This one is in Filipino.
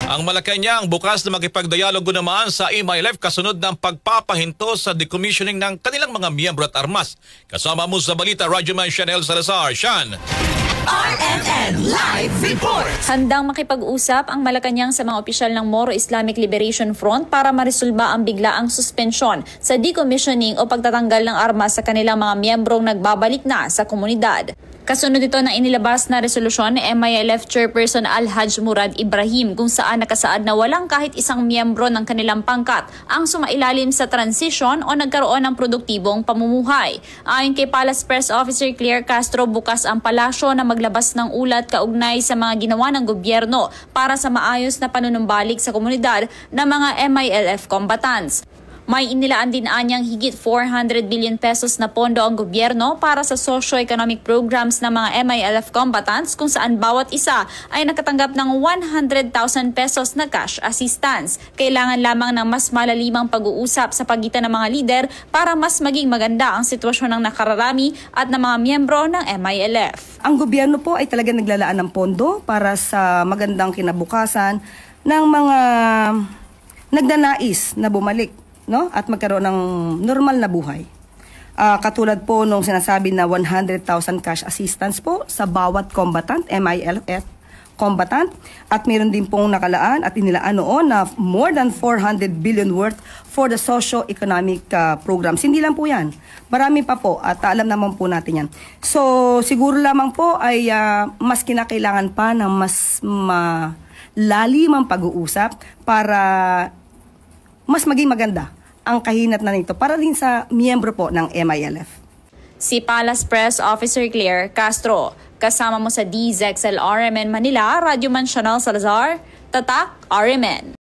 Ang Malacanang bukas na makipagdialogo naman sa MILF kasunod ng pagpapahinto sa decommissioning ng kanilang mga miyembro at armas. Kasama mo sa balita, Radyoman Chanel Salazar. Sean. RMN Live Report! Handang makipag-usap ang Malacanang sa mga opisyal ng Moro Islamic Liberation Front para maresolba ang biglaang suspensyon sa decommissioning o pagtatanggal ng armas sa kanilang mga miyembrong nagbabalik na sa komunidad. Kasunod ito na inilabas na resolusyon ni MILF Chairperson Alhaj Murad Ibrahim kung saan nakasaad na walang kahit isang miyembro ng kanilang pangkat ang sumailalim sa transition o nagkaroon ng produktibong pamumuhay. Ayon kay Palace Press Officer Claire Castro, bukas ang palasyo na maglabas ng ulat kaugnay sa mga ginawa ng gobyerno para sa maayos na panunumbalik sa komunidad ng mga MILF combatants. May inilaan din anyang higit 400 billion pesos na pondo ang gobyerno para sa socio-economic programs ng mga MILF combatants kung saan bawat isa ay nakatanggap ng 100,000 pesos na cash assistance. Kailangan lamang ng mas malalimang pag-uusap sa pagitan ng mga lider para mas maging maganda ang sitwasyon ng nakararami at ng mga miyembro ng MILF. Ang gobyerno po ay talaga naglalaan ng pondo para sa magandang kinabukasan ng mga nagnanais na bumalik, no, at magkaroon ng normal na buhay. Katulad po nung sinasabi na 100,000 cash assistance po sa bawat combatant, MILF combatant, at meron din pong nakalaan at inilaan noon na more than 400 billion worth for the socio-economic programs. Hindi lang po yan. Marami pa po at alam naman po natin yan. So siguro lamang po ay mas kinakailangan pa ng mas malalimang pag-uusap para mas maging maganda ang kahinat na nito para din sa miyembro po ng MILF. Si Palace Press Officer Claire Castro, kasama mo sa DZXL RMN Manila, Radyoman Chanel Salazar, Tatak RMN.